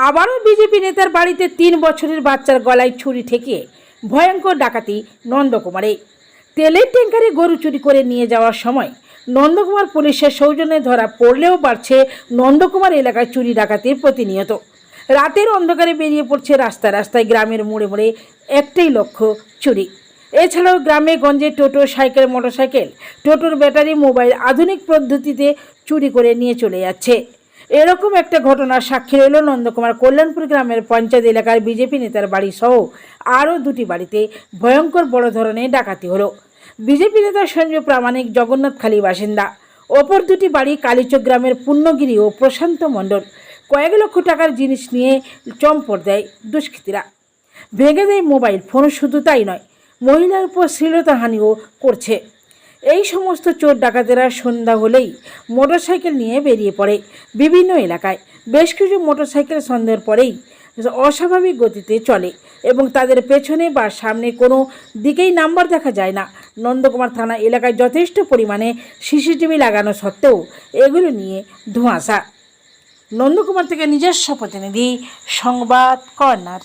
আবারও বিজেপি নেতার বাড়িতে 3 বছরের বাচ্চার গলায় ছুরি ঠেকিয়ে ভয়ঙ্কর ডাকাতি নন্দকুমারে। তেলের ট্যাঙ্কারে গরু চুরি করে নিয়ে যাওয়ার সময় নন্দকুমার পুলিশের সৌজন্যে ধরা পড়লেও বাড়ছে নন্দকুমার এলাকায় চুরি ডাকাতির প্রতিনিয়ত। রাতের অন্ধকারে বেরিয়ে পড়ছে রাস্তায় রাস্তায়, গ্রামের মোড়ে মোড়ে একটাই লক্ষ্য, চুরি। এছাড়াও গ্রামে গঞ্জে টোটো, সাইকেল, মোটরসাইকেল, টোটোর ব্যাটারি, মোবাইল আধুনিক পদ্ধতিতে চুরি করে নিয়ে চলে যাচ্ছে। এরকম একটা ঘটনার সাক্ষী রইল নন্দকুমার কল্যাণপুর গ্রামের পঞ্চায়েত এলাকার বিজেপি নেতার বাড়ি সহ আরও 2টি বাড়িতে ভয়ঙ্কর বড় ধরনের ডাকাতি হলো। বিজেপি নেতা সঞ্জয় প্রামাণিক জগন্নাথখালী বাসিন্দা। অপর 2টি বাড়ি কালীচক গ্রামের পূর্ণগিরি ও প্রশান্ত মণ্ডল। কয়েক লক্ষ টাকার জিনিস নিয়ে চম্পট দেয় দুষ্কৃতীরা, ভেঙে দেয় মোবাইল ফোন। শুধু তাই নয়, মহিলার উপর শ্লীলতাহানিও করছে। এই সমস্ত চোর ডাকাতেরা সন্ধ্যা হলেই মোটরসাইকেল নিয়ে বেরিয়ে পড়ে বিভিন্ন এলাকায়। বেশ কিছু মোটরসাইকেল সন্ধ্যার পরেই অস্বাভাবিক গতিতে চলে এবং তাদের পেছনে বা সামনে কোনো দিকেই নাম্বার দেখা যায় না। নন্দকুমার থানা এলাকায় যথেষ্ট পরিমাণে সিসিটিভি লাগানো সত্ত্বেও এগুলো নিয়ে ধোঁয়াশা। নন্দকুমার থেকে নিজস্ব প্রতিনিধি, সংবাদ কর্নার।